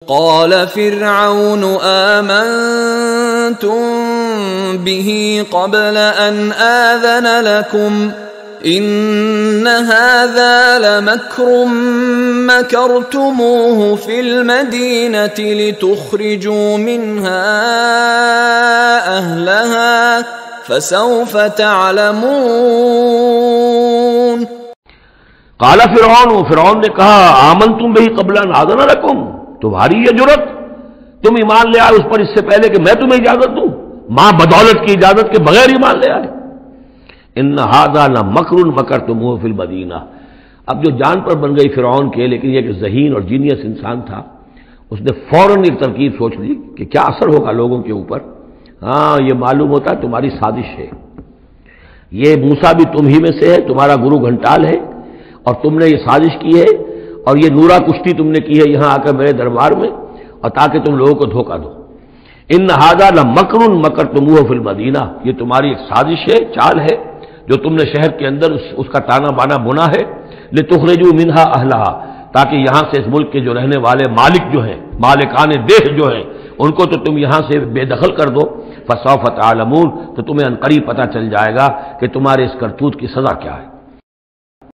قال فرعون آمنتم به قبل أن آذن لكم إن هذا لمكر مكرتموه في المدينة لتخرجوا منها أهلها فسوف تعلمون. قال فرعون نے کہا آمنتم به قبل ان آذن لكم، تمہاری یہ جرت، تم ایمان لے آئے اس پر اس سے پہلے کہ میں تمہیں اجازت دوں، ماں بدولت کی اجازت کے بغیر ایمان لے آئے. ان ھذا لمکر مکرتموہ فی المدینہ. اب جو جان پر بن گئی فرعون کے، لیکن یہ کہ ذہین اور جینیس انسان تھا، اس نے فوراً ایک ترکیب سوچ لی کہ کیا اثر ہوگا لوگوں کے اوپر. ہاں یہ معلوم ہوتا ہے تمہاری سازش ہے، یہ موسیٰ بھی تم ہی میں سے ہے، تمہارا گرو گھنٹال ہے، اور تم نے یہ سازش کی ہے اور یہ نورا کشتی تم نے کی ہے یہاں آ کر میرے دربار میں، اور تاکہ تم لوگوں کو دھوکہ دو. ان ھذا لمکر مکرتموہ فی المدینہ، یہ تمہاری ایک سازش ہے، چال ہے جو تم نے شہر کے اندر اس کا تانا بانا بنا ہے. لتخرجوا منہا اہلہا، تاکہ یہاں سے اس ملک کے جو رہنے والے مالک جو ہیں، مالکان دیہ جو ہیں، ان کو تو تم یہاں سے بے دخل کر دو. فسوف تعلمون، تو تمہیں عنقریب پتہ چل جائے گا کہ تمہارے اس کرتوت کی سزا کیا ہے.